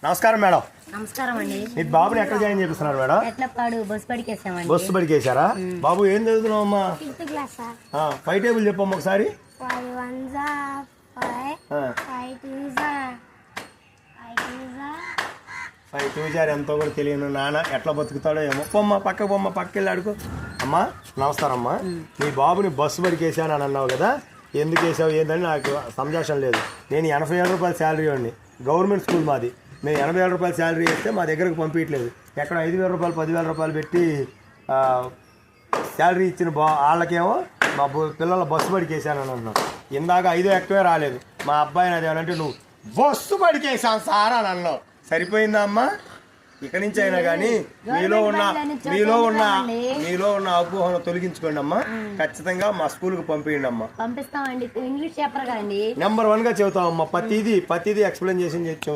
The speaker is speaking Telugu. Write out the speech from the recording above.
నమస్కారం మేడం. నమస్కారం అండి. మీ బాబుని ఎక్కడ జాయిన్ చేపిస్తున్నారు మేడం? ఎట్లపాడు బస్ బడికి వేసామండి. బస్సు బడికి వేసారా? బాబు ఏం చదువుతున్నావు అమ్మా? 5th class sir. 5 టేబుల్ చెప్పమ్మా ఒకసారి. 5 1s 5 5 2s 5 2 ఎంతో కూడా తెలియను నాన్న ఎట్లా బతుకుతాడో ఏమో. పొమ్మ పక్కకి వెళ్ళి అడుగు. అమ్మా నమస్కారం అమ్మా. మీ బాబుని బస్సు బడికి వేసాను అని అన్నావు కదా, ఎందుకు వేసావు ఏందని నాకు సంజాషం లేదు. నేను 87 రూపాయల శాలరీ వాడిని, గవర్నమెంట్ స్కూల్ మాది. మేము 87 రూపాయల శాలరీ వేస్తే మా దగ్గరకు పంపించట్లేదు. ఎక్కడ 5,000 రూపాయలు 10,000 రూపాయలు పెట్టి శాలరీ ఇచ్చిన వాళ్ళకేమో మా పిల్లల బస్సు బడికి వేసానని అన్నాను. ఇందాక 5 ఎక్కువే రాలేదు. మా అబ్బాయిని అదేమంటే నువ్వు బస్సు బడికి వేసాను సార్ అని అన్నావు. సరిపోయిందా అమ్మా? ఇక్కడి నుంచి అయినా కానీ మీలో ఉన్న అపోహను తొలగించుకోండి అమ్మా. ఖచ్చితంగా మా స్కూల్కి పంపించండి అమ్మా. పంపిస్తామండి. ఇంగ్లీష్ చెప్పరు కదండి. నెంబర్ 1గా చెబుతామమ్మా. ప్రతిదీ ఎక్స్ప్లెయిన్ చేసి చెబుతాం.